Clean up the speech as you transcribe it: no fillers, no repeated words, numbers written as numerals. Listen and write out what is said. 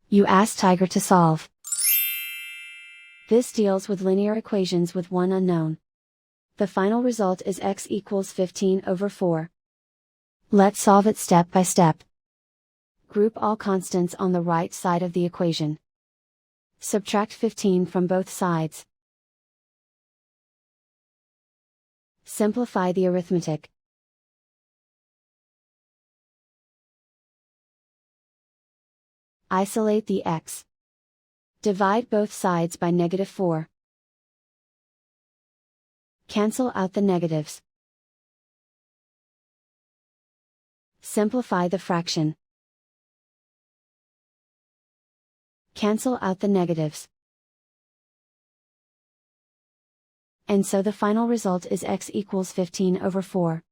You ask Tiger to solve. This deals with linear equations with one unknown. The final result is x equals 15 over 4. Let's solve it step by step. Group all constants on the right side of the equation. Subtract 15 from both sides. Simplify the arithmetic. Isolate the x. Divide both sides by -4. Cancel out the negatives. Simplify the fraction. Cancel out the negatives. And so the final result is x equals 15 over 4.